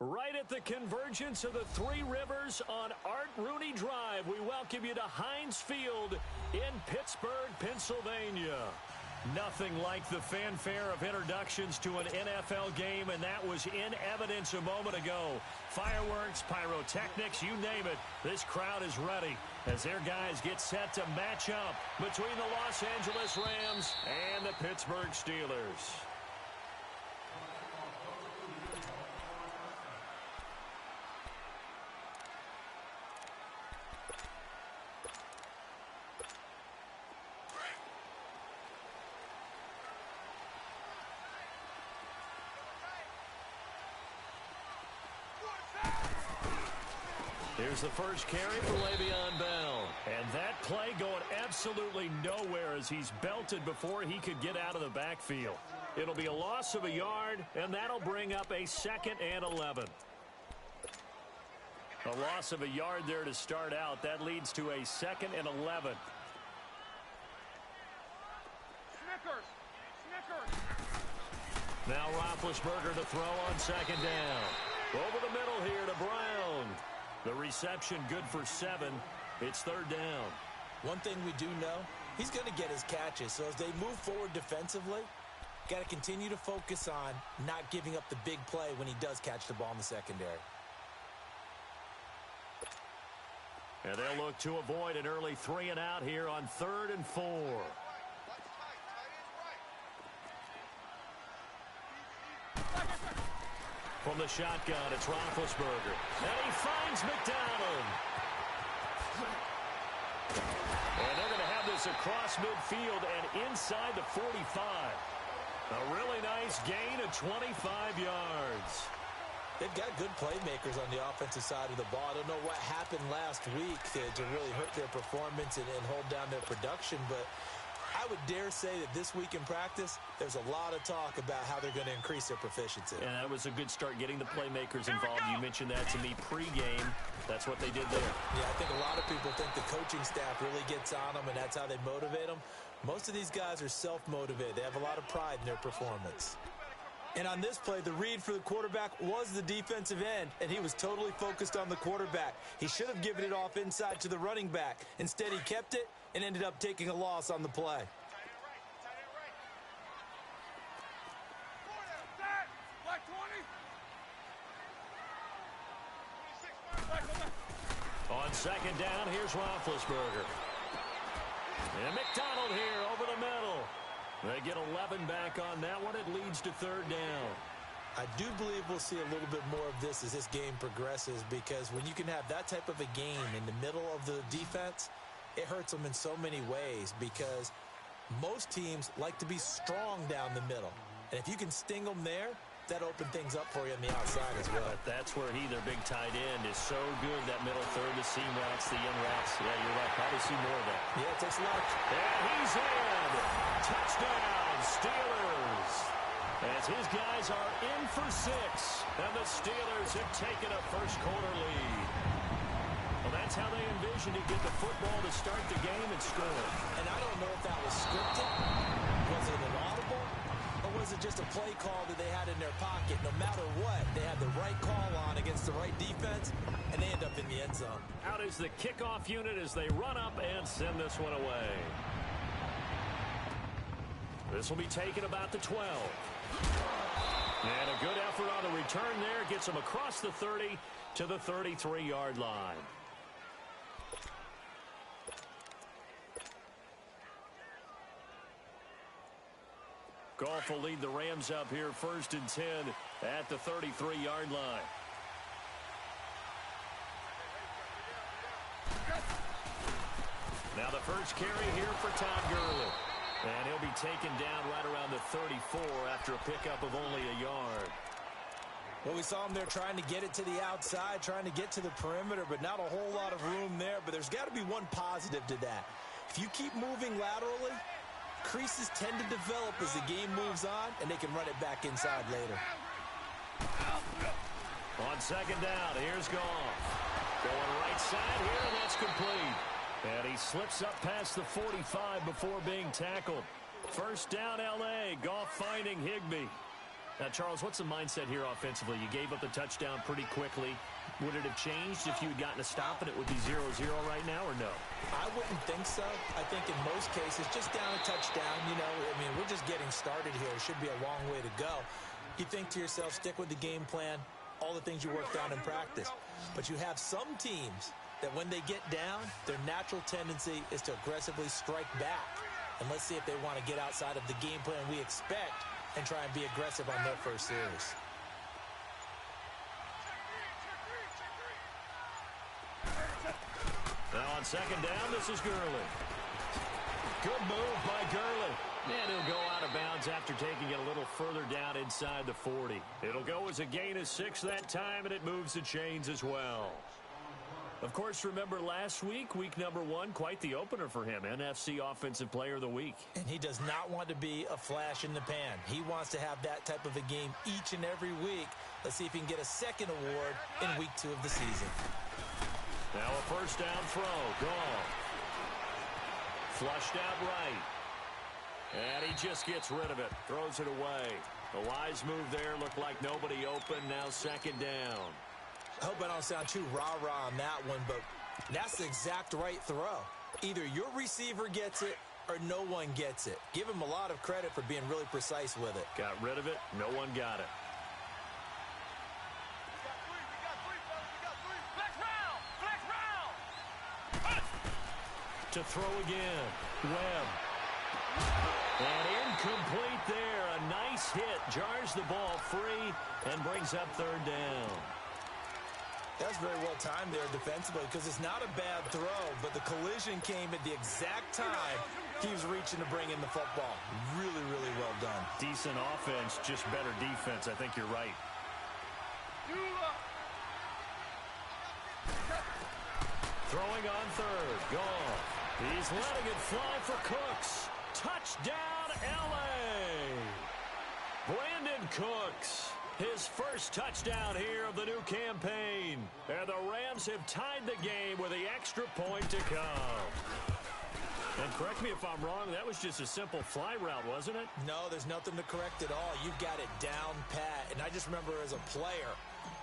Right at the convergence of the Three Rivers on Art Rooney Drive, we welcome you to Heinz Field in Pittsburgh, Pennsylvania. Nothing like the fanfare of introductions to an NFL game, and that was in evidence a moment ago. Fireworks, pyrotechnics, you name it, this crowd is ready as their guys get set to match up between the Los Angeles Rams and the Pittsburgh Steelers. Here's the first carry for Le'Veon Bell. And that play going absolutely nowhere as he's belted before he could get out of the backfield. It'll be a loss of a yard, and that'll bring up a 2nd and 11. A loss of a yard there to start out. That leads to a 2nd and 11. Snickers. Now Roethlisberger to throw on 2nd down. Over the middle here to Brown. The reception good for 7. It's 3rd down. One thing we do know, he's going to get his catches. So as they move forward defensively, got to continue to focus on not giving up the big play when he does catch the ball in the secondary. And they'll look to avoid an early 3 and out here on 3rd and 4. From the shotgun, it's Roethlisberger. And he finds McDonald. And they're going to have this across midfield and inside the 45. A really nice gain of 25 yards. They've got good playmakers on the offensive side of the ball. I don't know what happened last week to really hurt their performance and hold down their production, but I would dare say that this week in practice, there's a lot of talk about how they're going to increase their proficiency. And that was a good start getting the playmakers involved. You mentioned that to me pregame. That's what they did there. Yeah, I think a lot of people think the coaching staff really gets on them, and that's how they motivate them. Most of these guys are self-motivated. They have a lot of pride in their performance. And on this play, the read for the quarterback was the defensive end, and he was totally focused on the quarterback. He should have given it off inside to the running back. Instead, he kept it and ended up taking a loss on the play. On 2nd down, here's Roethlisberger. And McDonald here over the middle. They get 11 back on that one. It leads to 3rd down. I do believe we'll see a little bit more of this as this game progresses, because when you can have that type of a game in the middle of the defense, it hurts them in so many ways, because most teams like to be strong down the middle. And if you can sting them there, that opens things up for you on the outside as well. But that's where their big tight end, is so good, that middle third, the seam routes, the in routes. Yeah, you're right. Probably see more of that. Yeah, it takes a lot. And he's in. Touchdown, Steelers. As his guys are in for 6. And the Steelers have taken a first-quarter lead. Well, that's how they envisioned to get the football to start the game and score. And I don't know if that was scripted. Was it an audible? Or was it just a play call that they had in their pocket? No matter what, they had the right call on against the right defense, and they end up in the end zone. Out is the kickoff unit as they run up and send this one away. This will be taken about the 12. And a good effort on the return there. Gets them across the 30 to the 33-yard line. Goff will lead the Rams up here 1st and 10 at the 33-yard line. Now the first carry here for Todd Gurley. And he'll be taken down right around the 34 after a pickup of only a yard. Well, we saw him there trying to get it to the outside, trying to get to the perimeter, but not a whole lot of room there. But there's got to be one positive to that. If you keep moving laterally, creases tend to develop as the game moves on, and they can run it back inside later. On 2nd down, here's Goff. Going right side here, and that's complete. And he slips up past the 45 before being tackled. First down, L.A. Goff finding Higbee. Charles, what's the mindset here offensively? You gave up the touchdown pretty quickly. Would it have changed if you had gotten a stop and it would be 0-0 right now, or no? I wouldn't think so. I think in most cases, just down a touchdown, we're just getting started here. It should be a long way to go. You think to yourself, stick with the game plan, all the things you worked on in practice. But you have some teams that when they get down, their natural tendency is to aggressively strike back. And let's see if they want to get outside of the game plan we expect and try and be aggressive on their first series. Now on second down, this is Gurley. Good move by Gurley. And he'll go out of bounds after taking it a little further down inside the 40. It'll go as a gain of 6 that time, and it moves the chains as well. Of course, remember last week, week number 1, quite the opener for him, NFC Offensive Player of the Week. And he does not want to be a flash in the pan. He wants to have that type of a game each and every week. Let's see if he can get a second award in week 2 of the season. Now a first down throw. Gone. Flushed out right. And he just gets rid of it. Throws it away. The wise move there. Looked like nobody open. Now second down. I hope I don't sound too rah-rah on that one, but that's the exact right throw. Either your receiver gets it or no one gets it. Give him a lot of credit for being really precise with it. Got rid of it. No one got it. To throw again. Webb. And incomplete there. A nice hit. Jars the ball free and brings up third down. That's very well timed there defensively because it's not a bad throw, but the collision came at the exact time he was reaching to bring in the football. Really, really well done. Decent offense, just better defense. I think you're right. Throwing on third. Gone. He's letting it fly for Cooks. Touchdown, L.A. Brandon Cooks. His first touchdown here of the new campaign. And the Rams have tied the game with the extra point to come. And correct me if I'm wrong, that was just a simple fly route, wasn't it? No, there's nothing to correct at all. You've got it down pat. And I just remember as a player,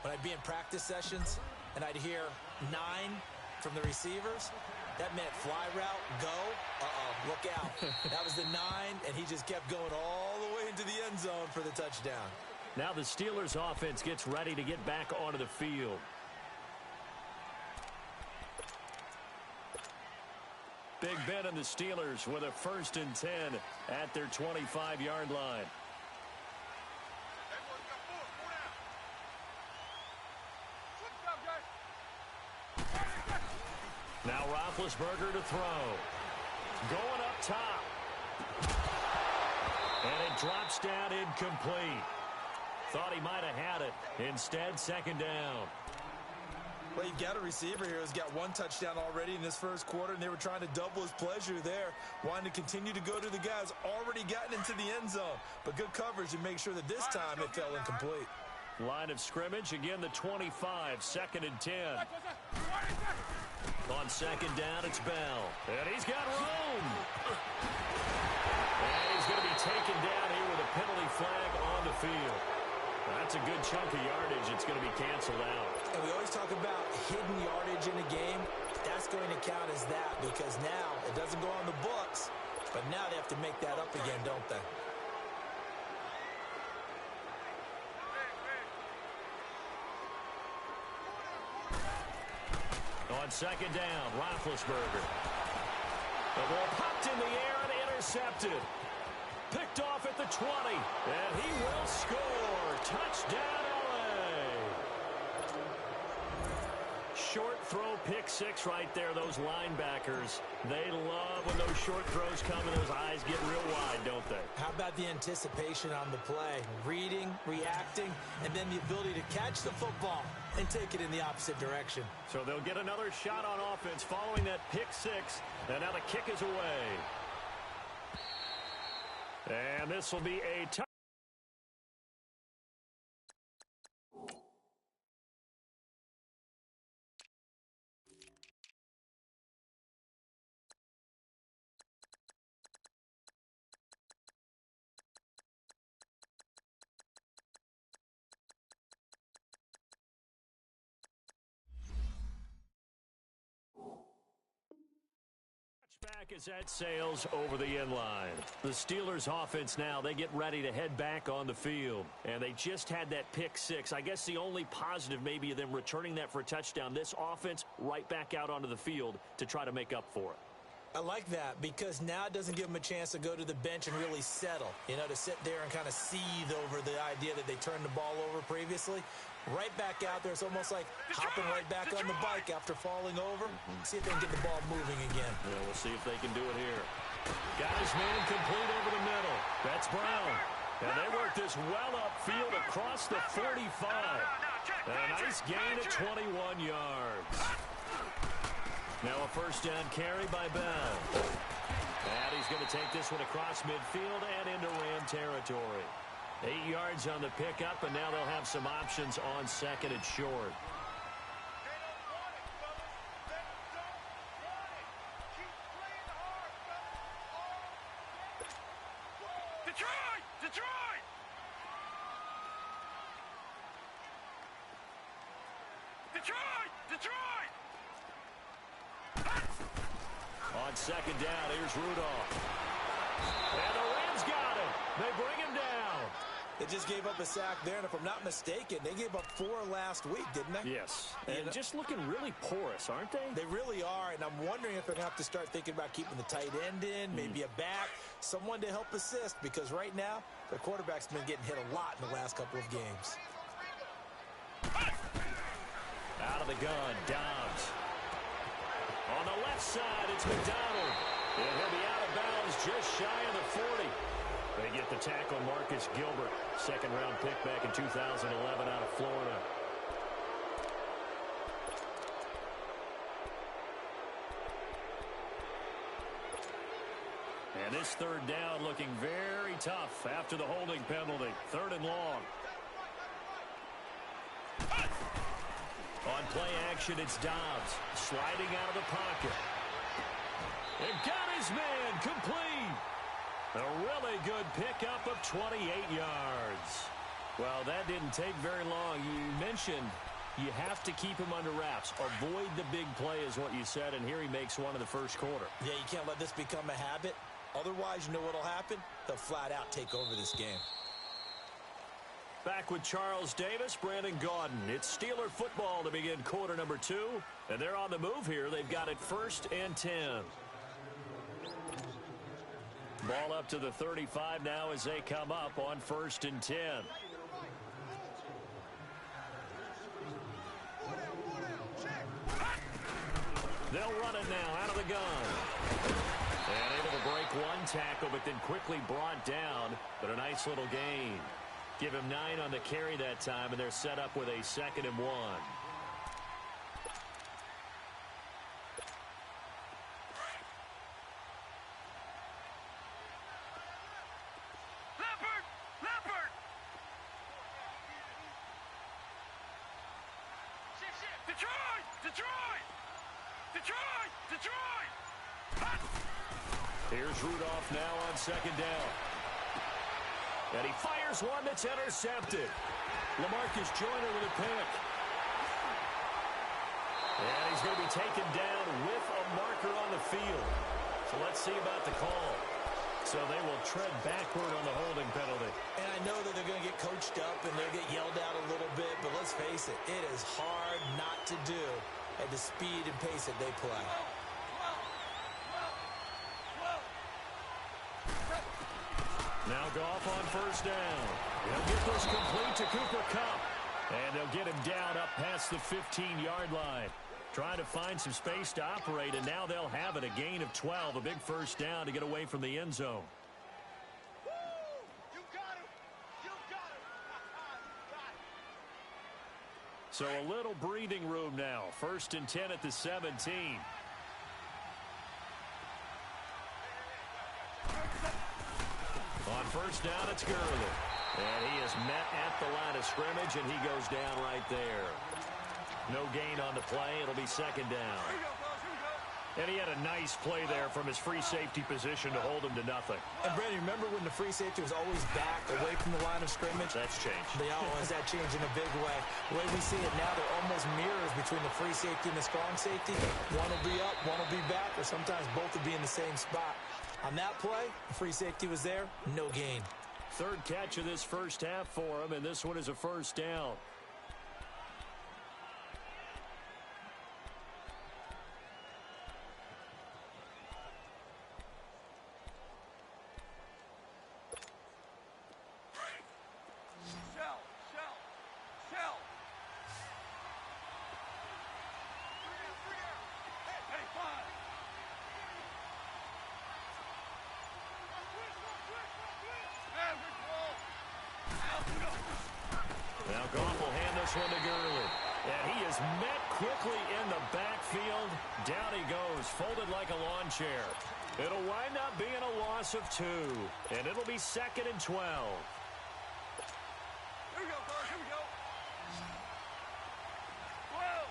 when I'd be in practice sessions and I'd hear 9 from the receivers, that meant fly route, go, look out. That was the 9, and he just kept going all the way into the end zone for the touchdown. Now the Steelers offense gets ready to get back onto the field. Big Ben and the Steelers with a 1st and 10 at their 25-yard line. Now Roethlisberger to throw. Going up top. And it drops down incomplete. Thought he might have had it. Instead, second down. Well, you've got a receiver here who's got 1 touchdown already in this first quarter, and they were trying to double his pleasure there, wanting to continue to go to the guys already gotten into the end zone. But good coverage to make sure that this time it fell incomplete. Line of scrimmage, again the 25, 2nd and 10. On second down, it's Bell. And he's got room. And he's going to be taken down here with a penalty flag on the field. That's a good chunk of yardage. It's going to be canceled out. And we always talk about hidden yardage in a game. That's going to count as that because now it doesn't go on the books, but now they have to make that up again, don't they? On second down, Roethlisberger. The ball popped in the air and intercepted. Picked off at the 20, and he will score. Touchdown, L.A. Short throw, pick 6 right there. Those linebackers, they love when those short throws come and those eyes get real wide, don't they? How about the anticipation on the play? Reading, reacting, and then the ability to catch the football and take it in the opposite direction. So they'll get another shot on offense following that pick 6, and now the kick is away. And this will be a touchdown. Back as that sails over the end line. The Steelers offense now, they get ready to head back on the field. And they just had that pick six. I guess the only positive maybe of them returning that for a touchdown. This offense right back out onto the field to try to make up for it. I like that because now it doesn't give them a chance to go to the bench and really settle, to sit there and kind of seethe over the idea that they turned the ball over previously. Right back out there. It's almost like hopping right back on the bike after falling over. See if they can get the ball moving again. Yeah, we'll see if they can do it here. Got his man complete over the middle. That's Brown. And they work this well upfield across the 45. And a nice gain of 21 yards. Now a first down carry by Bell. And he's going to take this one across midfield and into Ram territory. 8 yards on the pickup, and now they'll have some options on second and short. Detroit! Detroit! Detroit! Detroit! On second down, here's Rudolph. And the Rams got him. They bring him down. They just gave up a sack there, and if I'm not mistaken, they gave up 4 last week, didn't they? Yes. And just looking really porous, aren't they? They really are, and I'm wondering if they're going to have to start thinking about keeping the tight end in, maybe a back, someone to help assist, because right now, their quarterback's been getting hit a lot in the last couple of games. Out of the gun, Dobbs. On the left side, it's McDonald. And he'll be out of bounds just shy of the 40. They get the tackle, Marcus Gilbert. Second-round pick back in 2011 out of Florida. And this third down looking very tough after the holding penalty. Third and long. On play action, it's Dobbs. Sliding out of the pocket. And got his man complete. A really good pickup of 28 yards. Well, that didn't take very long. You mentioned you have to keep him under wraps. Avoid the big play is what you said, and here he makes one in the first quarter. Yeah, you can't let this become a habit. Otherwise, you know what will happen? They'll flat out take over this game. Back with Charles Davis, Brandon Gaudin. It's Steeler football to begin quarter number 2. And they're on the move here. They've got it 1st and 10. Ball up to the 35 now as they come up on 1st and 10. They'll run it now out of the gun. And able to break one tackle, but then quickly brought down. But a nice little gain. Give him 9 on the carry that time, and they're set up with a 2nd and 1. Leopard! Detroit! Detroit! Detroit! Detroit! Here's Rudolph now on 2nd down. And he fires one that's intercepted. LaMarcus Joyner with a pick. And he's going to be taken down with a marker on the field. So let's see about the call. So they will tread backward on the holding penalty. And I know that they're going to get coached up and they'll get yelled at a little bit, but let's face it, it is hard not to do at the speed and pace that they play. Now Goff on 1st down. He'll get this complete to Cooper Kupp. And they'll get him down up past the 15-yard line. Trying to find some space to operate, and now they'll have it. A gain of 12, a big first down to get away from the end zone. You got him! You got him! So a little breathing room now. 1st and 10 at the 17. On 1st down, it's Gurley. And he is met at the line of scrimmage, and he goes down right there. No gain on the play. It'll be 2nd down. And he had a nice play there from his free safety position to hold him to nothing. And, Brandon, remember when the free safety was always back away from the line of scrimmage? That's changed. They always that changed in a big way. The way we see it now, they're almost mirrors between the free safety and the strong safety. One will be up, one will be back, or sometimes both will be in the same spot. On that play, the free safety was there, no gain. Third catch of this first half for him, and this one is a first down. Now Goff will hand this one to Gurley. And he is met quickly in the backfield. Down he goes, folded like a lawn chair. It'll wind up being a loss of 2. And it'll be 2nd and 12. Here we go, Carl. Here we go. 12.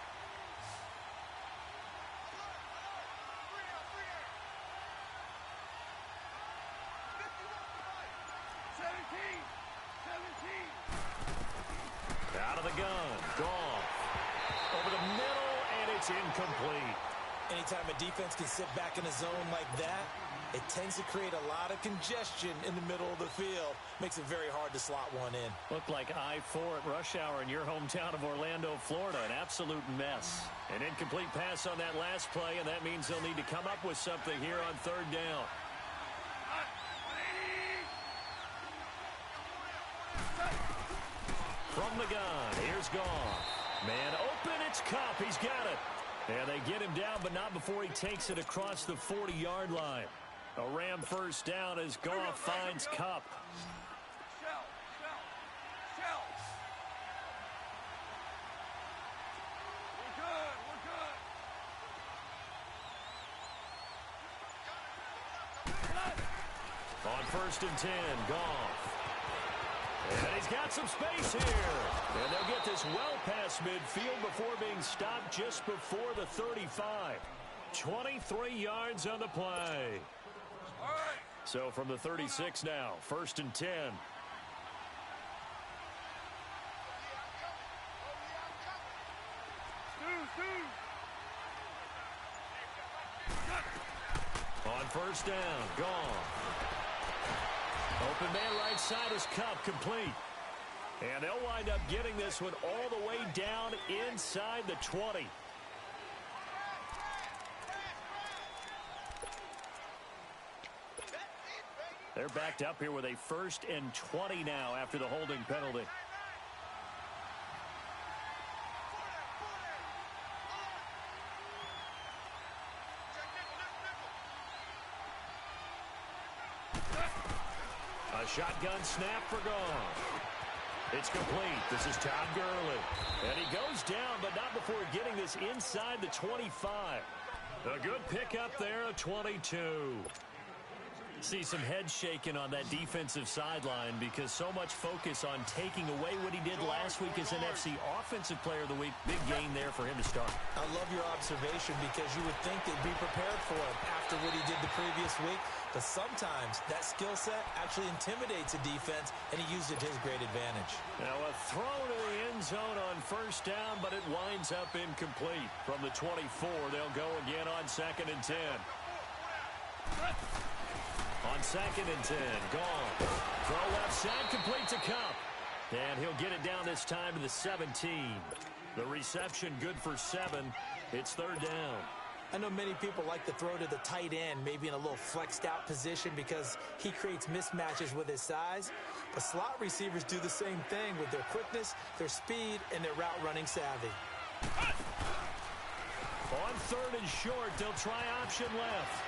17. Out of the gun. Goff. Over the middle, and it's incomplete. Anytime a defense can sit back in a zone like that, it tends to create a lot of congestion in the middle of the field. Makes it very hard to slot one in. Looked like I-4 at rush hour in your hometown of Orlando, Florida. An absolute mess. An incomplete pass on that last play, and that means they'll need to come up with something here on third down. From the gun, here's Goff. Man open, it's Kupp. He's got it. And they get him down, but not before he takes it across the 40-yard line. A Ram first down as Goff finds Kupp. On 1st and 10, Goff. And he's got some space here. And they'll get this well past midfield before being stopped just before the 35. 23 yards on the play. So from the 36 now, 1st and 10. On 1st down, Goff. Open man right side is Kupp, complete. And they'll wind up getting this one all the way down inside the 20. They're backed up here with a 1st and 20 now after the holding penalty. A shotgun snap for Goff. It's complete. This is Todd Gurley. And he goes down, but not before getting this inside the 25. A good pickup there, a 22. See some head shaking on that defensive sideline because so much focus on taking away what he did last week as NFC Offensive Player of the Week. Big gain there for him to start. I love your observation because you would think they'd be prepared for it after what he did the previous week. But sometimes that skill set actually intimidates a defense, and he used it to his great advantage. Now a throw to the end zone on 1st down, but it winds up incomplete. From the 24, they'll go again on 2nd and 10. On 2nd and 10, Goff. Throw left side, complete to Kupp. And he'll get it down this time to the 17. The reception good for 7. It's 3rd down. I know many people like to throw to the tight end, maybe in a little flexed out position because he creates mismatches with his size. But slot receivers do the same thing with their quickness, their speed, and their route running savvy. On 3rd and short, they'll try option left.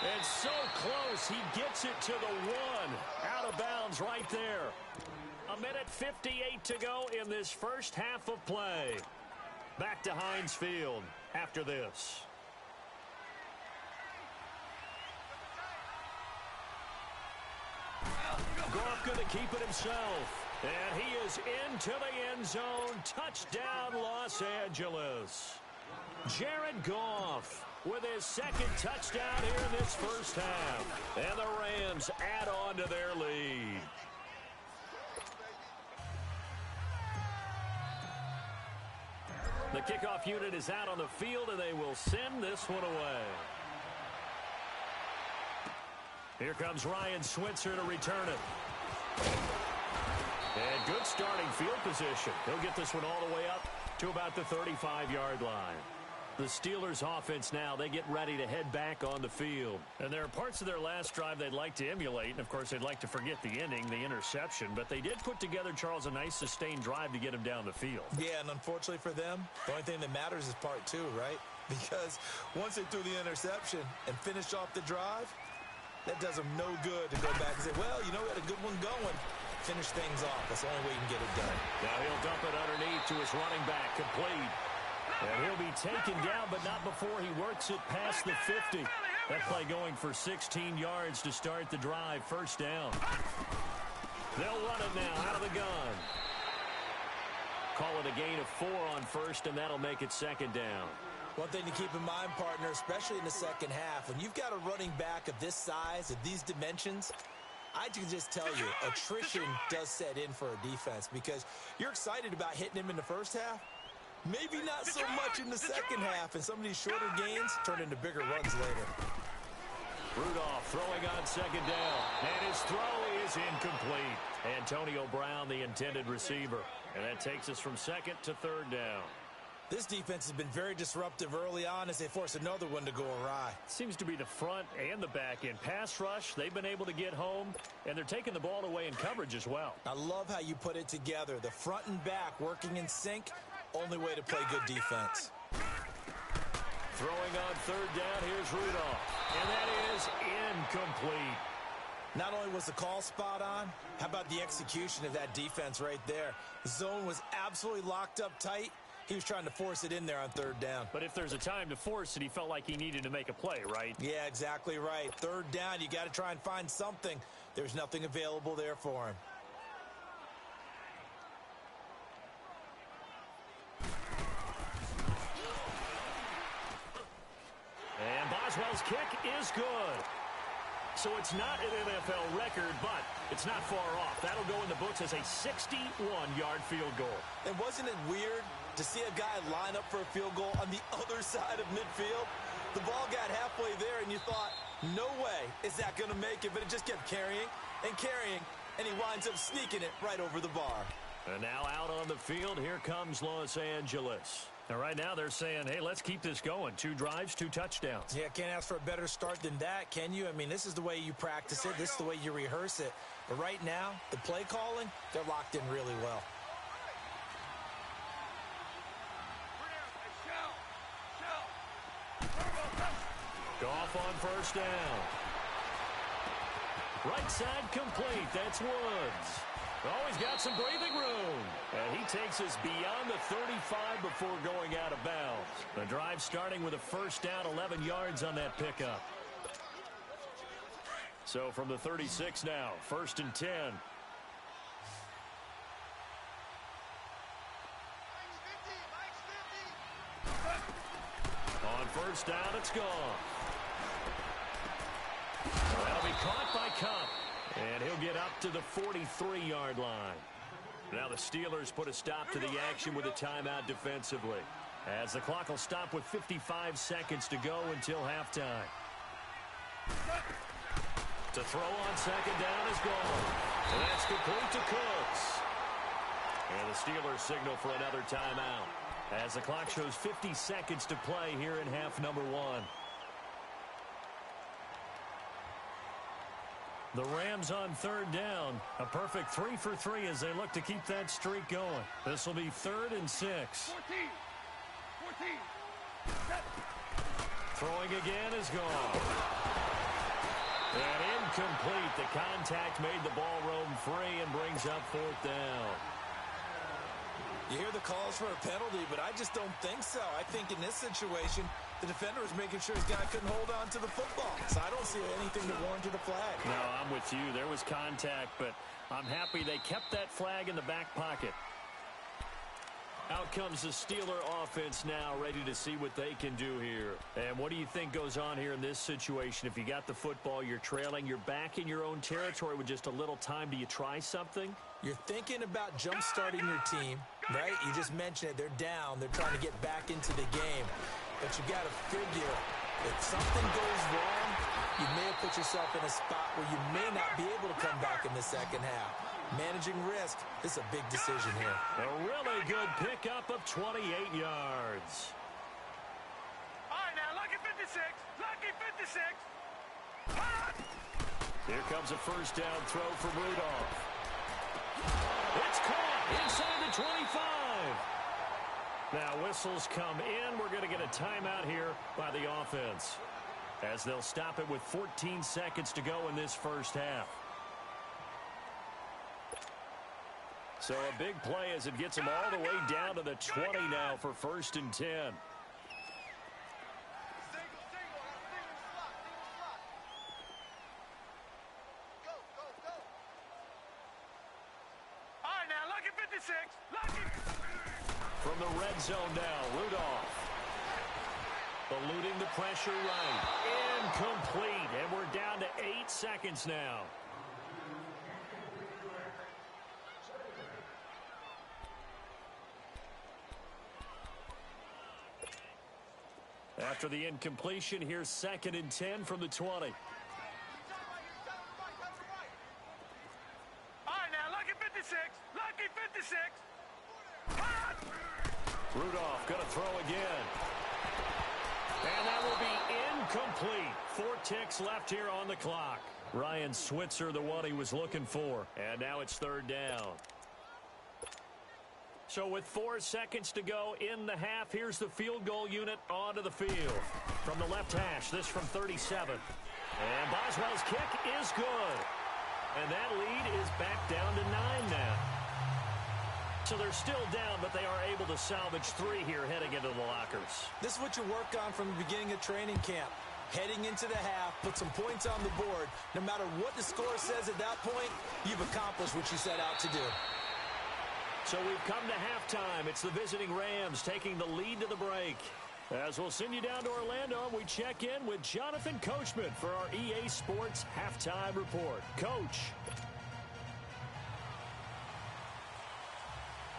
And so close, he gets it to the 1. Out of bounds right there. 1:58 to go in this first half of play. Back to Heinz Field after this. Goff going to keep it himself. And he is into the end zone. Touchdown, Los Angeles. Jared Goff with his second touchdown here in this first half. And the Rams add on to their lead. The kickoff unit is out on the field, and they will send this one away. Here comes Ryan Switzer to return it. And good starting field position. He'll get this one all the way up to about the 35-yard line. The Steelers offense now, they get ready to head back on the field. And there are parts of their last drive they'd like to emulate. And, of course, they'd like to forget the inning, the interception. But they did put together, Charles, a nice sustained drive to get him down the field. Yeah, and unfortunately for them, the only thing that matters is part two, right? Because once they threw the interception and finished off the drive, that does them no good to go back and say, well, you know, we had a good one going. Finish things off. That's the only way you can get it done. Now he'll dump it underneath to his running back, complete. And he'll be taken down, but not before he works it past the 50. That play going for 16 yards to start the drive. First down. They'll run it now out of the gun. Call it a gain of 4 on first, and that'll make it second down. One thing to keep in mind, partner, especially in the second half, when you've got a running back of this size, of these dimensions, I can just tell you, attrition does set in for a defense because you're excited about hitting him in the first half. Maybe not so much in the second half, and some of these shorter gains turn into bigger runs later. Rudolph throwing on second down, and his throw is incomplete. Antonio Brown, the intended receiver. And that takes us from second to third down. This defense has been very disruptive early on as they force another one to go awry. Seems to be the front and the back end. Pass rush, they've been able to get home, and they're taking the ball away in coverage as well. I love how you put it together. The front and back working in sync, only way to play good defense. Throwing on third down, here's Rudolph. And that is incomplete. Not only was the call spot on, how about the execution of that defense right there? The zone was absolutely locked up tight. He was trying to force it in there on third down. But if there's a time to force it, he felt like he needed to make a play, right? Yeah, exactly right. Third down, you got to try and find something. There's nothing available there for him. And Boswell's kick is good. So it's not an NFL record, but it's not far off. That'll go in the books as a 61-yard field goal. And wasn't it weird to see a guy line up for a field goal on the other side of midfield? The ball got halfway there, and you thought, no way is that going to make it, but it just kept carrying, and he winds up sneaking it right over the bar. And now out on the field, here comes Los Angeles. And right now they're saying, hey, let's keep this going. 2 drives, 2 touchdowns. Yeah, can't ask for a better start than that, can you? I mean, this is the way you practice it. This is the way you rehearse it. But right now, the play calling, they're locked in really well. Goff on first down. Right side complete. That's Woods. Oh, he's got some breathing room. And he takes us beyond the 35 before going out of bounds. The drive starting with a first down, 11 yards on that pickup. So from the 36 now, 1st and 10. On first down, it's gone. That'll be caught by Cup. And he'll get up to the 43-yard line. Now the Steelers put a stop to the action with a timeout defensively, as the clock will stop with 55 seconds to go until halftime. To throw on second down is gone. And that's complete to Cooks. And the Steelers signal for another timeout, as the clock shows 50 seconds to play here in half number 1. The Rams on third down. A perfect 3 for 3 as they look to keep that streak going. This will be 3rd and 6. 14. Throwing again is gone. And incomplete. The contact made the ball roam free and brings up 4th down. You hear the calls for a penalty, but I just don't think so. I think in this situation, the defender was making sure his guy couldn't hold on to the football. So I don't see anything that warranted a flag. No, I'm with you. There was contact, but I'm happy they kept that flag in the back pocket. Out comes the Steeler offense now, ready to see what they can do here. And what do you think goes on here in this situation? If you got the football, you're trailing, you're back in your own territory with just a little time. Do you try something? You're thinking about jump-starting your team, right? You just mentioned it. They're down. They're trying to get back into the game. But you got to figure, if something goes wrong, you may have put yourself in a spot where you may not be able to come back in the second half. Managing risk, this is a big decision here. A really good pickup of 28 yards. All right, now, lucky 56. Lucky 56. Here comes a first down throw from Rudolph. It's caught inside the 25. Now whistles come in. We're going to get a timeout here by the offense, as they'll stop it with 14 seconds to go in this first half. So a big play as it gets them all the way down to the 20 now for 1st and 10. Single, slot. Go. All right, now, lucky 56. Lucky. From the red zone now, Rudolph. Eluding the pressure right. Incomplete, and we're down to 8 seconds now. After the incompletion, here's 2nd and 10 from the 20. All right, now, lucky 56. Lucky 56. Rudolph going to throw again. And that will be incomplete. 4 ticks left here on the clock. Ryan Switzer, the one he was looking for. And now it's 3rd down. So with 4 seconds to go in the half, here's the field goal unit onto the field. From the left hash, this from 37. And Boswell's kick is good. And that lead is back down to 9 now. So they're still down, but they are able to salvage 3 here heading into the lockers. This is what you work on from the beginning of training camp. Heading into the half, put some points on the board. No matter what the score says at that point, you've accomplished what you set out to do. So we've come to halftime. It's the visiting Rams taking the lead to the break. As we'll send you down to Orlando, we check in with Jonathan Coachman for our EA Sports Halftime Report. Coach.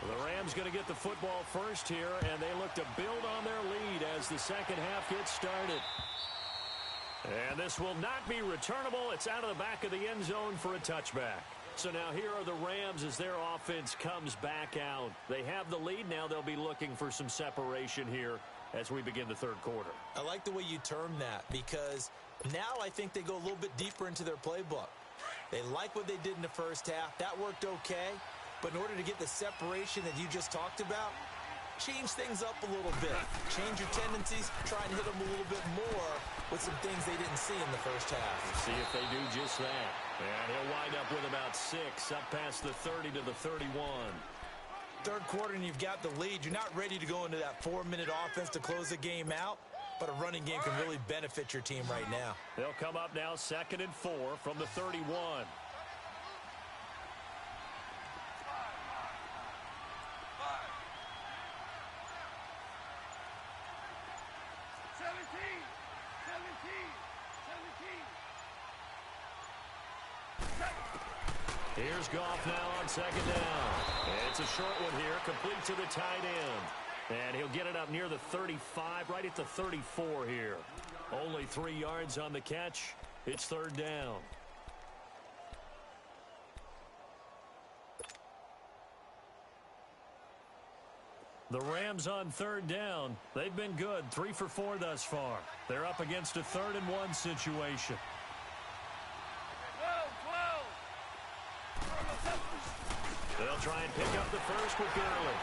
Well, the Rams going to get the football first here, and they look to build on their lead as the second half gets started. And this will not be returnable. It's out of the back of the end zone for a touchback. So now here are the Rams as their offense comes back out. They have the lead. Now they'll be looking for some separation here as we begin the third quarter. I like the way you term that, because now I think they go a little bit deeper into their playbook. They like what they did in the first half. That worked okay. But in order to get the separation that you just talked about, change things up a little bit. Change your tendencies. Try and hit them a little bit more with some things they didn't see in the first half. See if they do just that. And he'll wind up with about 6 up past the 30 to the 31. Third quarter and you've got the lead. You're not ready to go into that 4-minute offense to close the game out, but a running game can really benefit your team right now. They'll come up now 2nd and 4 from the 31. 17. Here's Goff now on 2nd down. It's a short one here, complete to the tight end. And he'll get it up near the 35, right at the 34 here. Only 3 yards on the catch. It's 3rd down. The Rams on 3rd down. They've been good, 3 for 4 thus far. They're up against a 3rd and 1 situation. They'll try and pick up the first with Gurley.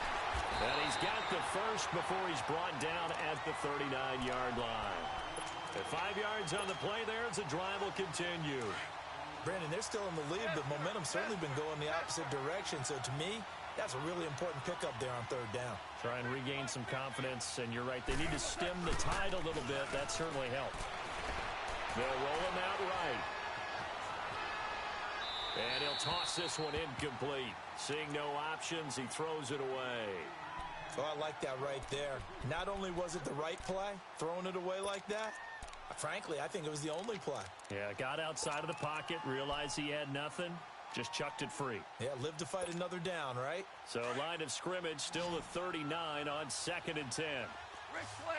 And he's got the first before he's brought down at the 39-yard line. At 5 yards on the play there, as the drive will continue. Brandon, they're still in the lead, but momentum's certainly been going the opposite direction. So to me, that's a really important pickup there on 3rd down. Try and regain some confidence, and you're right. They need to stem the tide a little bit. That certainly helped. They'll roll him out right. And he'll toss this one incomplete. Seeing no options, he throws it away. Oh, I like that right there. Not only was it the right play, throwing it away like that, frankly, I think it was the only play. Yeah, got outside of the pocket, realized he had nothing, just chucked it free. Yeah, live to fight another down, right? So line of scrimmage still the 39 on 2nd and 10. Ric Flair.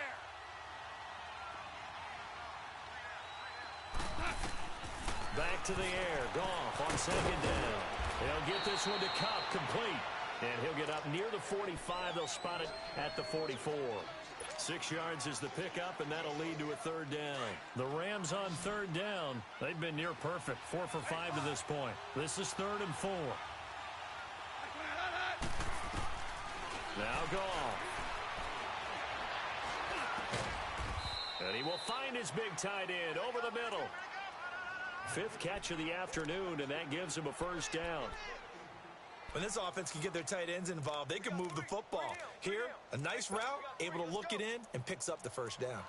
Back to the air. Goff on 2nd down. He'll get this one to Cup, complete. And he'll get up near the 45. They'll spot it at the 44. 6 yards is the pickup, and that'll lead to a 3rd down. The Rams on 3rd down. They've been near perfect. 4 for 5 to this point. This is 3rd and 4. Now Goff. And he will find his big tight end over the middle. 5th catch of the afternoon, and that gives him a 1st down. When this offense can get their tight ends involved, they can move the football. Here, a nice route, able to look it in, and picks up the 1st down.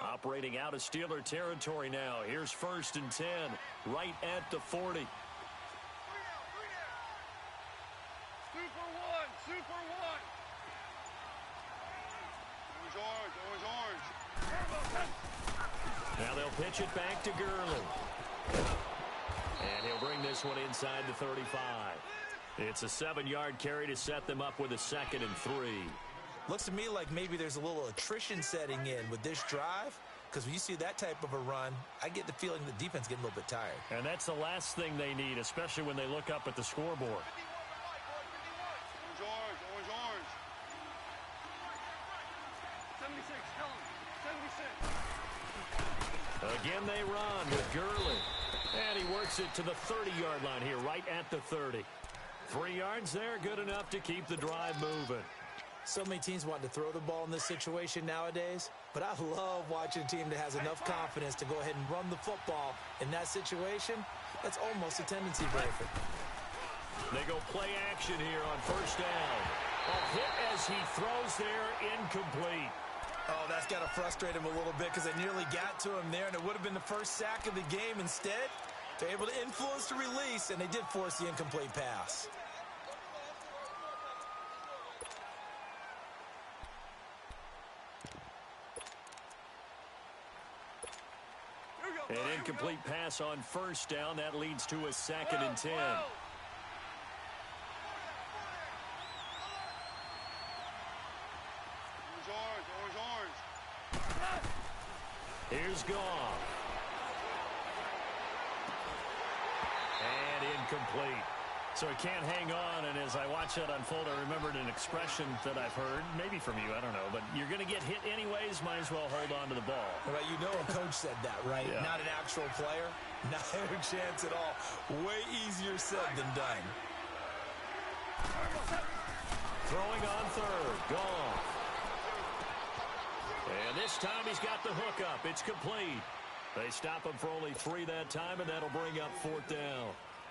Operating out of Steeler territory now. Here's 1st and 10, right at the 40. Super one. Super one. Orange, orange. Now they'll pitch it back to Gurley. And he'll bring this one inside the 35. It's a 7-yard carry to set them up with a 2nd and 3. Looks to me like maybe there's a little attrition setting in with this drive, because when you see that type of a run, I get the feeling the defense getting a little bit tired. And that's the last thing they need, especially when they look up at the scoreboard. Orange, orange, orange. 76, tell him. 76. Again they run with Gurley. And he works it to the 30-yard line here, right at the 30. 3 yards there, good enough to keep the drive moving. So many teams want to throw the ball in this situation nowadays, but I love watching a team that has enough confidence to go ahead and run the football in that situation. That's almost a tendency breaker. They go play action here on 1st down. A hit as he throws there, incomplete. Oh, that's got to frustrate him a little bit because they nearly got to him there, and it would have been the first sack of the game. Instead, they're able to influence the release, and they did force the incomplete pass. An incomplete pass on 1st down. That leads to a 2nd and 10. Orange, orange. Here's Goff. And incomplete. So he can't hang on, and as I watch that unfold, I remembered an expression that I've heard, maybe from you, I don't know, but you're going to get hit anyways, might as well hold on to the ball. Well, you know a coach said that, right? Yeah. Not an actual player. Not a chance at all. Way easier said than done. Throwing on 3rd. Goff. And this time he's got the hook up. It's complete. They stop him for only 3 that time, and that'll bring up 4th down.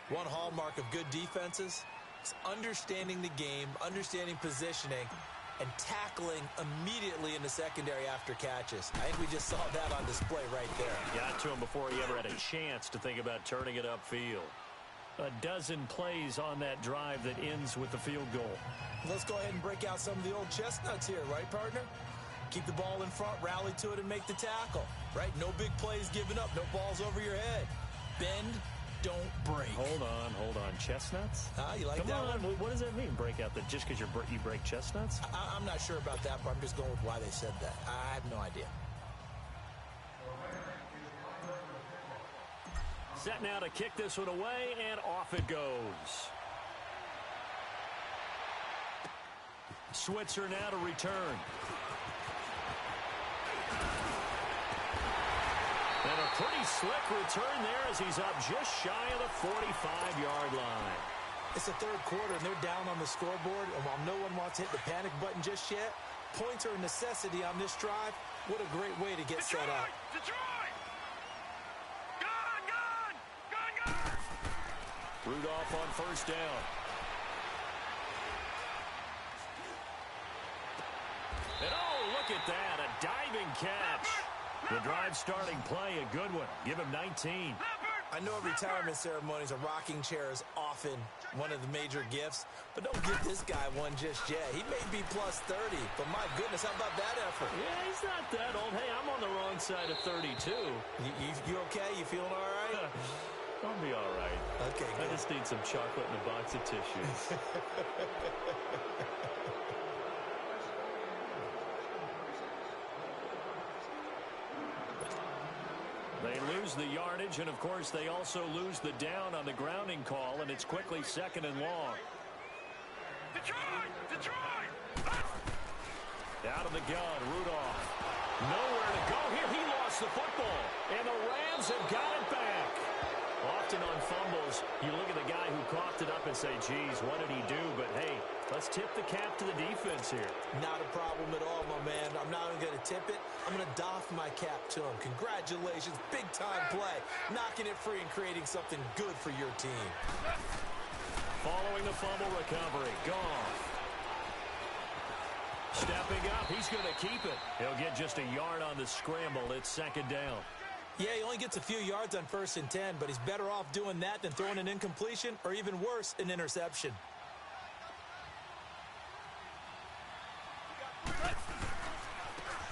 One hallmark of good defenses is understanding the game, understanding positioning, and tackling immediately in the secondary after catches. I think we just saw that on display right there. Got to him before he ever had a chance to think about turning it upfield. A dozen plays on that drive that ends with the field goal. Let's go ahead and break out some of the old chestnuts here, right, partner? Keep the ball in front, rally to it, and make the tackle, right? No big plays given up, no balls over your head. Bend, don't break. Hold on. Chestnuts? You like Come that on. one? What does that mean, break out? That just because you break chestnuts? I'm not sure about that, but I'm just going with why they said that. I have no idea. Set now to kick this one away, and off it goes. Switzer now to return. And a pretty slick return there as he's up just shy of the 45-yard line. It's the 3rd quarter, and they're down on the scoreboard, and while no one wants to hit the panic button just yet, points are a necessity on this drive. What a great way to get set up. Detroit! Gone! Rudolph on 1st down. And oh, look at that, a diving catch. The drive starting play, a good one. Give him 19. I know retirement ceremonies, a rocking chair is often one of the major gifts, but don't give this guy one just yet. He may be plus 30, but my goodness, how about that effort? Yeah, he's not that old. Hey, I'm on the wrong side of 32. You okay? You feeling all right? I'll be all right. Okay, good. I just need some chocolate and a box of tissues. They lose the yardage, and, of course, they also lose the down on the grounding call, and it's quickly second and long. Detroit! Out of the gun, Rudolph. Nowhere to go here. He lost the football, and the Rams have got it back. Often on fumbles, you look at the guy who coughed it up and say, geez, what did he do? But, hey, let's tip the cap to the defense here. Not a problem at all, my man. I'm not even going to tip it. I'm going to doff my cap to him. Congratulations. Big-time play. Knocking it free and creating something good for your team. Following the fumble recovery, Goff. Stepping up, he's going to keep it. He'll get just a yard on the scramble. It's second down. Yeah, he only gets a few yards on 1st and 10, but he's better off doing that than throwing an incompletion or even worse, an interception.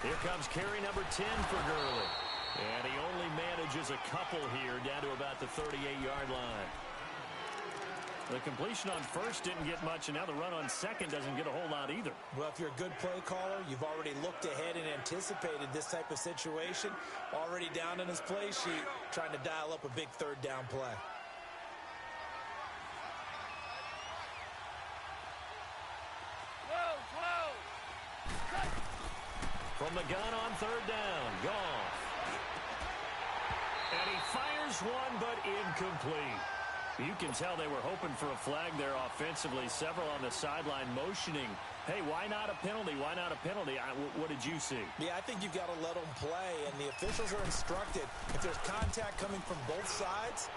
Here comes carry number 10 for Gurley. And he only manages a couple here down to about the 38-yard line. The completion on first didn't get much, and now the run on second doesn't get a whole lot either. Well, if you're a good play caller, you've already looked ahead and anticipated this type of situation. Already down in his play sheet, trying to dial up a big third down play. From the gun on third down, Goff. And he fires one, but incomplete. You can tell they were hoping for a flag there offensively. Several on the sideline motioning, hey, why not a penalty? Why not a penalty? What did you see? Yeah, I think you've got to let them play, and the officials are instructed. If there's contact coming from both sides,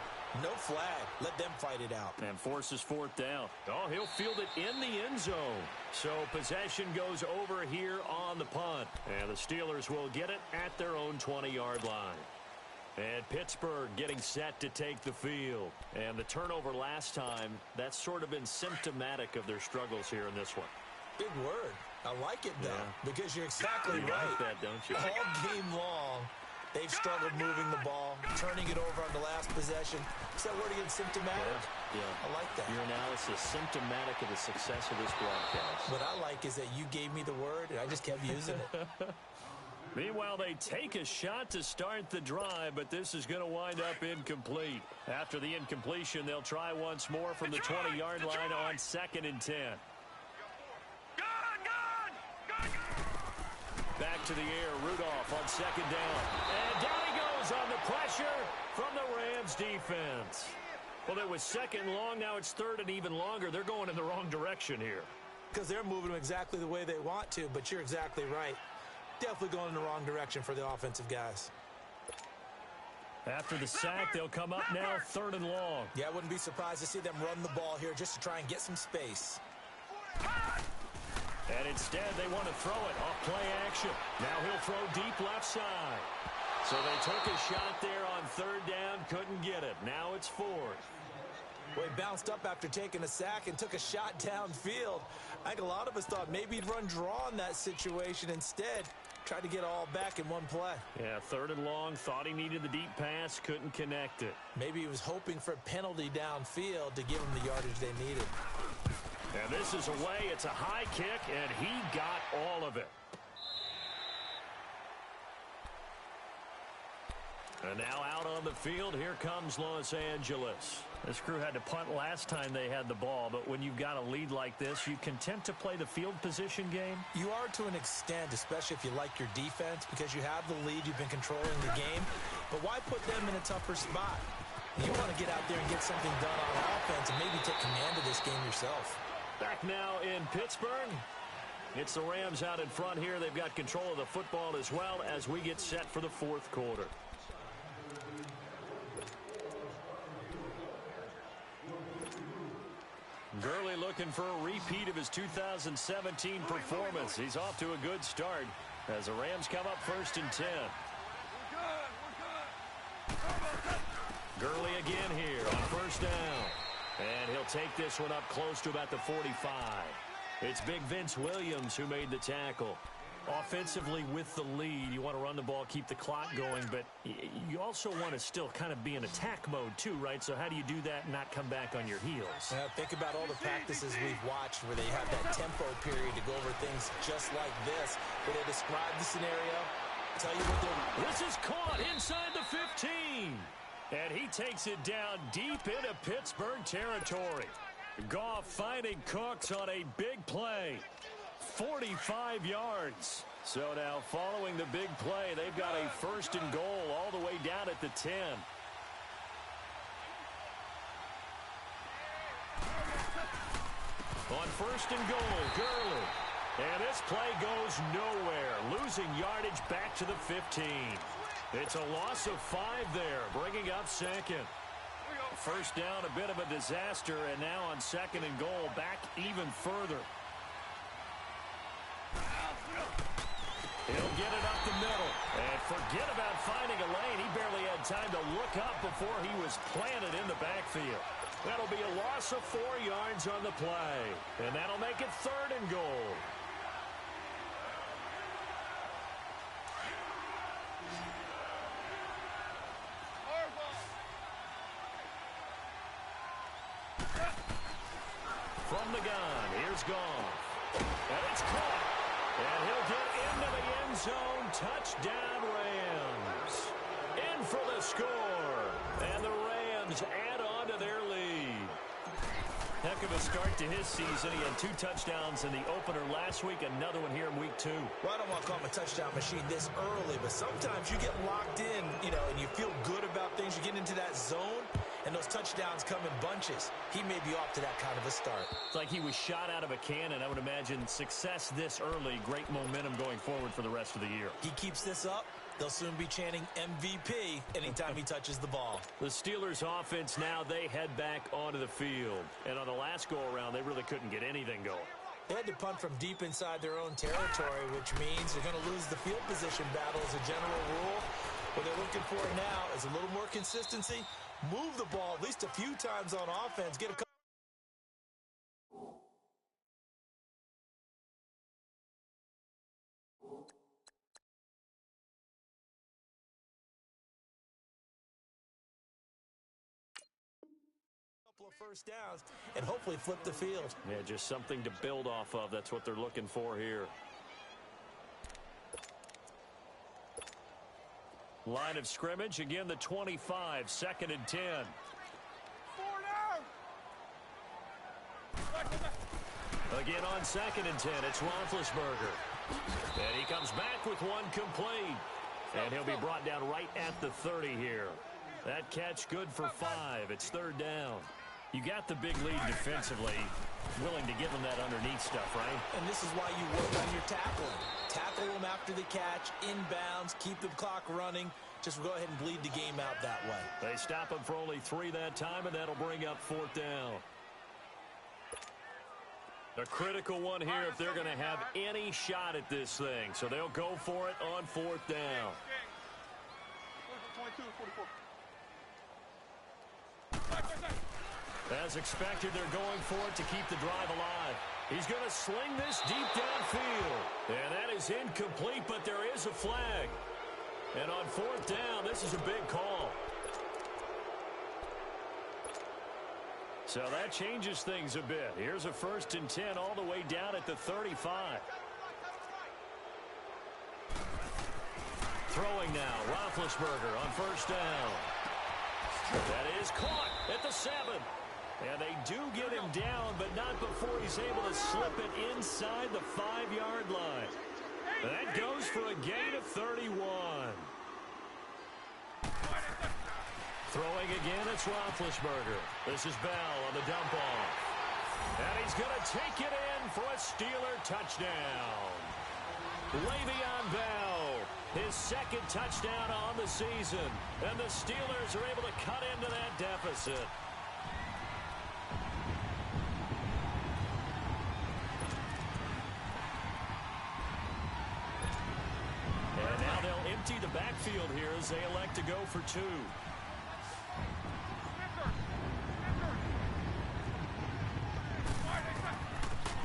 no flag. Let them fight it out. And forces fourth down. Oh, he'll field it in the end zone. So possession goes over here on the punt. And the Steelers will get it at their own 20-yard line. And Pittsburgh getting set to take the field. And the turnover last time, that's sort of been symptomatic of their struggles here in this one. Big word. I like it, though, because you're exactly you right. like that, don't you? All game long, they've struggled moving the ball, turning it over on the last possession. Is that word again, symptomatic? Yeah. I like that. Your analysis, symptomatic of the success of this broadcast. What I like is that you gave me the word, and I just kept using it. Meanwhile, they take a shot to start the drive, but this is going to wind up incomplete. After the incompletion, they'll try once more from the 20-yard line on 2nd and 10. Back to the air, Rudolph on 2nd down. And down he goes on the pressure from the Rams defense. Well, it was 2nd and long, now it's 3rd and even longer. They're going in the wrong direction here. Because they're moving them exactly the way they want to, but you're exactly right. Definitely going in the wrong direction for the offensive guys. After the sack, they'll come up now 3rd and long. Yeah, I wouldn't be surprised to see them run the ball here just to try and get some space. And instead, they want to throw it off play action. Now he'll throw deep left side. So they took a shot there on 3rd down, couldn't get it. Now it's 4th. Well, he bounced up after taking a sack and took a shot downfield. I think a lot of us thought maybe he'd run draw in that situation. Instead, tried to get all back in one play. Yeah, 3rd and long, thought he needed the deep pass, couldn't connect it. Maybe he was hoping for a penalty downfield to give him the yardage they needed. And this is away. It's a high kick, and he got all of it. And now out on the field, here comes Los Angeles. This crew had to punt last time they had the ball, but when you've got a lead like this, you content to play the field position game? You are to an extent, especially if you like your defense, because you have the lead, you've been controlling the game. But why put them in a tougher spot? You want to get out there and get something done on offense and maybe take command of this game yourself. Back now in Pittsburgh. It's the Rams out in front here. They've got control of the football as well as we get set for the 4th quarter. Gurley looking for a repeat of his 2017 performance. He's off to a good start as the Rams come up 1st and 10. Gurley again here on first down. And he'll take this one up close to about the 45. It's big Vince Williams who made the tackle. Offensively with the lead, you want to run the ball, keep the clock going, but you also want to still kind of be in attack mode too, right? So how do you do that and not come back on your heels? Think about all the practices we've watched where they have that tempo period to go over things just like this, where they describe the scenario, tell you what they're... This is caught inside the 15. And he takes it down deep into Pittsburgh territory. Goff finding Cooks on a big play. 45 yards. So now following the big play, they've got a first and goal all the way down at the 10. On first and goal, Gurley. And this play goes nowhere. Losing yardage back to the 15. It's a loss of 5 there, bringing up second. First down, a bit of a disaster, and now on second and goal, back even further. He'll get it up the middle. And forget about finding a lane. He barely had time to look up before he was planted in the backfield. That'll be a loss of 4 yards on the play. And that'll make it third and goal. From the gun, here's Goff. And it's caught. And he'll get into the end zone. Touchdown, Rams. In for the score. And the Rams add on to their lead. Heck of a start to his season. He had 2 touchdowns in the opener last week. Another one here in week 2. Well, I don't want to call him a touchdown machine this early, but sometimes you get locked in, and you feel good about things. You get into that zone, and those touchdowns come in bunches. He may be off to that kind of a start. It's like he was shot out of a cannon. I would imagine success this early, great momentum going forward for the rest of the year. He keeps this up, they'll soon be chanting MVP anytime he touches the ball. The Steelers offense now, they head back onto the field. And on the last go-around, they really couldn't get anything going. They had to punt from deep inside their own territory, which means they're going to lose the field position battle as a general rule. What they're looking for now is a little more consistency. Move the ball at least a few times on offense. Get a couple. Of first downs and hopefully flip the field. Yeah, just something to build off of. That's what they're looking for here. Line of scrimmage, again the 25, second and 10. Again on second and 10, it's Roethlisberger. And he comes back with one complete. And he'll be brought down right at the 30 here. That catch good for 5. It's third down. You got the big lead defensively. Willing to give them that underneath stuff, right? And this is why you work on your tackling. Tackle them after the catch, inbounds, keep the clock running. Just go ahead and bleed the game out that way. They stop him for only 3 that time, and that'll bring up fourth down. A critical one here if they're going to have any shot at this thing. So they'll go for it on fourth down. As expected, they're going for it to keep the drive alive. He's going to sling this deep downfield. And that is incomplete, but there is a flag. And on fourth down, this is a big call. So that changes things a bit. Here's a first and 10 all the way down at the 35. Throwing now, Roethlisberger on first down. That is caught at the 7. And they do get him down, but not before he's able to slip it inside the 5-yard line. That goes for a gain of 31. Throwing again, it's Roethlisberger. This is Bell on the dump off. And he's going to take it in for a Steeler touchdown. Le'Veon Bell, his second touchdown on the season. And the Steelers are able to cut into that deficit. And now they'll empty the backfield here as they elect to go for 2.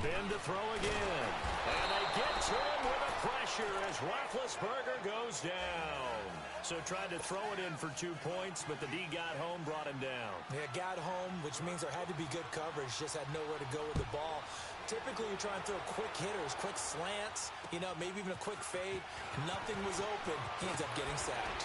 Ben to throw again. And they get to him with a pressure as Roethlisberger goes down. So tried to throw it in for 2 points, but the D got home, brought him down. Yeah, got home, which means there had to be good coverage. Just had nowhere to go with the ball. Typically, you try and throw quick hitters, quick slants, maybe even a quick fade. Nothing was open. He ends up getting sacked.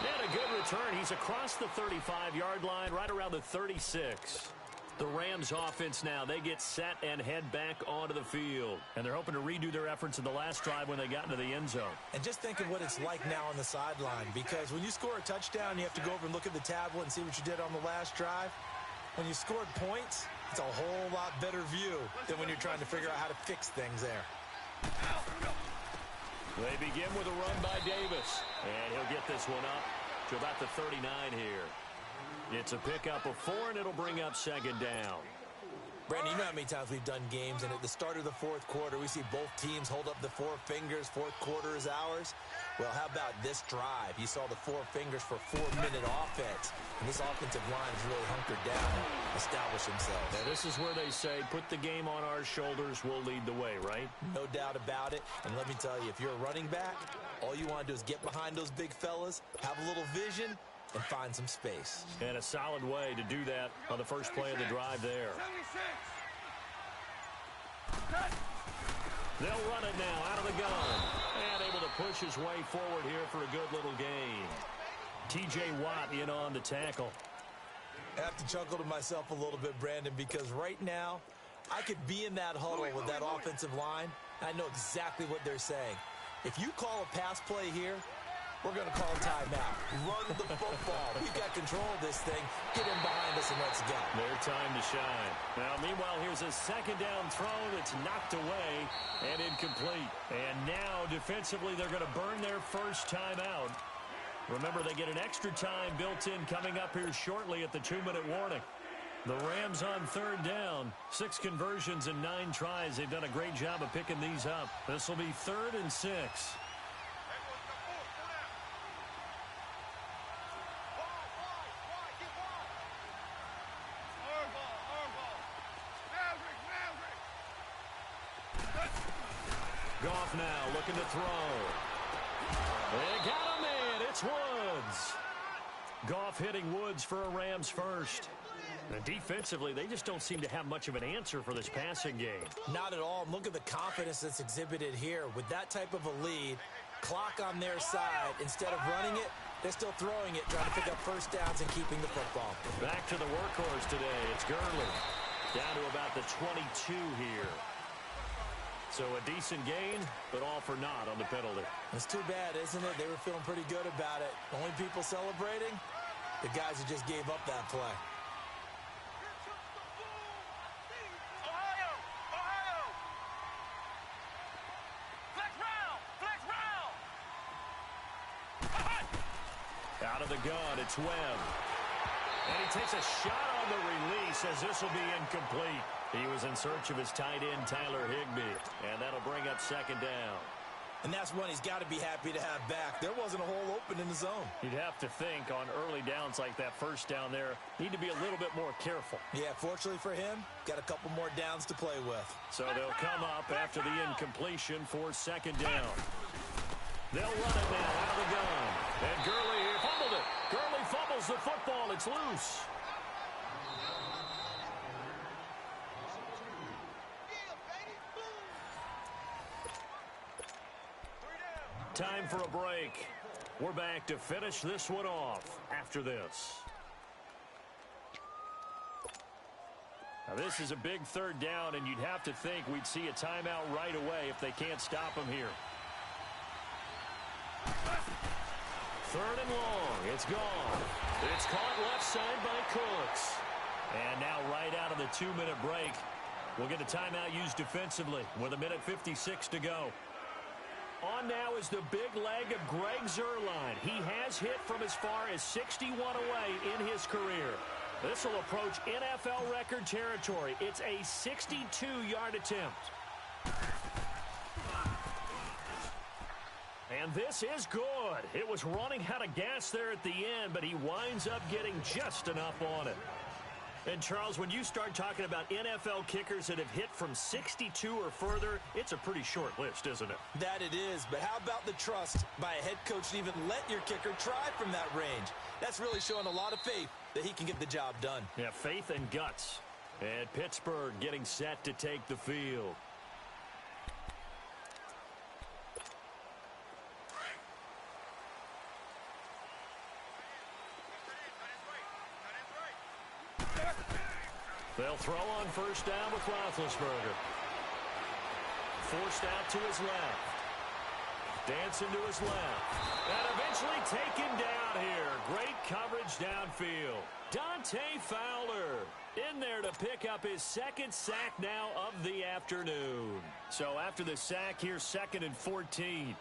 And a good return. He's across the 35-yard line, right around the 36. The Rams offense now, they get set and head back onto the field. And they're hoping to redo their efforts in the last drive when they got into the end zone. And just think of what it's like now on the sideline, because when you score a touchdown, you have to go over and look at the tablet and see what you did on the last drive. When you scored points, it's a whole lot better view than when you're trying to figure out how to fix things there. They begin with a run by Davis. And he'll get this one up to about the 39 here. It's a pickup of 4, and it'll bring up second down. Brandon, you know how many times we've done games, and at the start of the fourth quarter, we see both teams hold up the 4 fingers, fourth quarter is ours. Well, how about this drive? You saw the 4 fingers for 4-minute offense, and this offensive line has really hunkered down and established themselves. Now, this is where they say, put the game on our shoulders, we'll lead the way, right? No doubt about it, and let me tell you, if you're a running back, all you want to do is get behind those big fellas, have a little vision, and find some space. And a solid way to do that on the first play of the drive there. They'll run it now out of the gun. And able to push his way forward here for a good little gain. T.J. Watt in on the tackle. I have to chuckle to myself a little bit, Brandon, because right now, I could be in that huddle with that offensive line, and I know exactly what they're saying. If you call a pass play here, we're going to call a timeout. Run the football. We've got control of this thing. Get in behind us and let's go. Their time to shine. Now, meanwhile, here's a second down throw that's knocked away and incomplete. And now, defensively, they're going to burn their first timeout. Remember, they get an extra time built in coming up here shortly at the 2-minute warning. The Rams on third down. 6 conversions and 9 tries. They've done a great job of picking these up. This will be 3rd and 6. Goff now looking to throw. They got him in. It's Woods. Goff hitting Woods for a Rams first. And defensively, they just don't seem to have much of an answer for this passing game. Not at all. Look at the confidence that's exhibited here. With that type of a lead, clock on their side, instead of running it, they're still throwing it, trying to pick up first downs and keeping the football. Back to the workhorse today. It's Gurley. Down to about the 22 here. So a decent gain, but all for naught on the penalty. It's too bad, isn't it? They were feeling pretty good about it. Only people celebrating, the guys who just gave up that play. Out of the gun, it's Webb. And he takes a shot on the release as this will be incomplete. He was in search of his tight end, Tyler Higbee. And that'll bring up second down. And that's one he's got to be happy to have back. There wasn't a hole open in the zone. You'd have to think on early downs like that first down there, need to be a little bit more careful. Yeah, fortunately for him, got a couple more downs to play with. So they'll come up after the incompletion for second down. They'll run it now out of the gun. And Gurley here fumbled it. Gurley fumbles the football. It's loose. Time for a break. We're back to finish this one off after this. Now this is a big third down, and you'd have to think we'd see a timeout right away if they can't stop him here. Third and long. It's gone. It's caught left side by Cooks. And now right out of the 2-minute break, we'll get a timeout used defensively with 1:56 to go. On now is the big leg of Greg Zuerlein. He has hit from as far as 61 away in his career. This will approach NFL record territory. It's a 62-yard attempt. And this is good. It was running out of gas there at the end, but he winds up getting just enough on it. And, Charles, when you start talking about NFL kickers that have hit from 62 or further, it's a pretty short list, isn't it? That it is, but how about the trust by a head coach to even let your kicker try from that range? That's really showing a lot of faith that he can get the job done. Yeah, faith and guts. And Pittsburgh getting set to take the field. They'll throw on first down with Roethlisberger. Forced out to his left. Dancing to his left. And eventually taken down here. Great coverage downfield. Dante Fowler in there to pick up his second sack now of the afternoon. So after the sack here, 2nd and 14.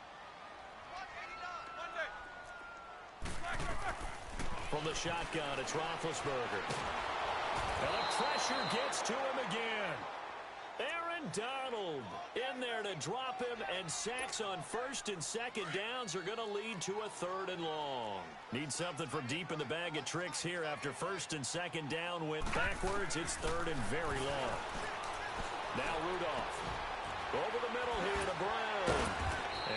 From the shotgun, it's Roethlisberger. And the pressure gets to him again. Aaron Donald in there to drop him, and sacks on 1st and 2nd downs are going to lead to a 3rd and long. Need something from deep in the bag of tricks here after 1st and 2nd down went backwards. It's 3rd and very long. Now Rudolph. Over the middle here to Brown.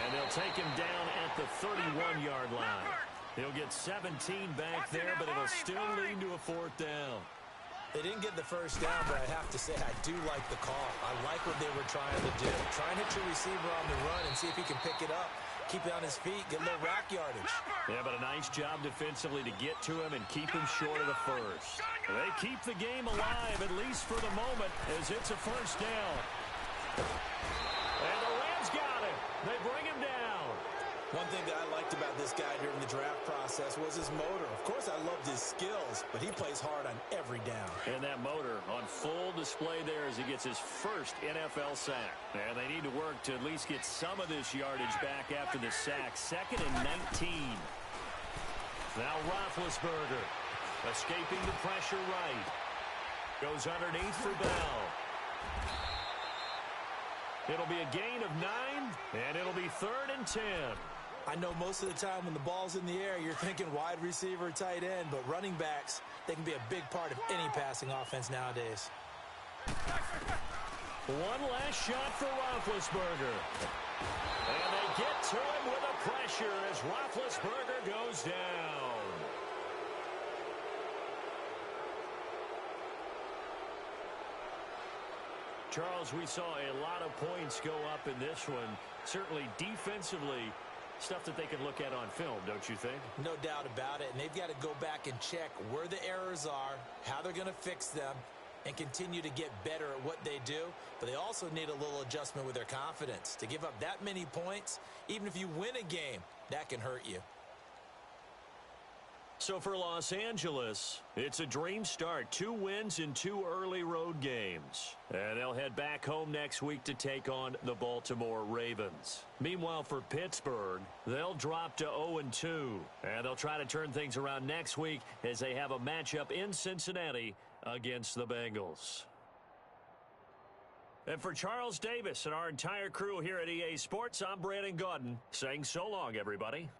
And they'll take him down at the 31-yard line. He'll get 17 back there, but it'll still lead to a 4th down. They didn't get the first down, but I have to say I do like the call. I like what they were trying to do. Try and hit your receiver on the run and see if he can pick it up, keep it on his feet, get a little rack yardage. Yeah, but a nice job defensively to get to him and keep him short of the first. They keep the game alive, at least for the moment, as it's a 1st down. And the Rams got him. They bring him down. One thing that I liked about this guy during the draft process was his motor. Of course, I loved his skills, but he plays hard on every down. And that motor on full display there as he gets his first NFL sack. And they need to work to at least get some of this yardage back after the sack. 2nd and 19. Now Roethlisberger escaping the pressure right. Goes underneath for Bell. It'll be a gain of 9, and it'll be 3rd and 10. I know most of the time when the ball's in the air, you're thinking wide receiver, tight end, but running backs, they can be a big part of any passing offense nowadays. One last shot for Roethlisberger. And they get to him with a pressure as Roethlisberger goes down. Charles, we saw a lot of points go up in this one. Certainly defensively, stuff that they can look at on film, don't you think? No doubt about it. And they've got to go back and check where the errors are, how they're going to fix them, and continue to get better at what they do. But they also need a little adjustment with their confidence. To give up that many points, even if you win a game, that can hurt you. So for Los Angeles, it's a dream start. 2 wins in 2 early road games. And they'll head back home next week to take on the Baltimore Ravens. Meanwhile, for Pittsburgh, they'll drop to 0-2. And they'll try to turn things around next week as they have a matchup in Cincinnati against the Bengals. And for Charles Davis and our entire crew here at EA Sports, I'm Brandon Gaudin saying so long, everybody.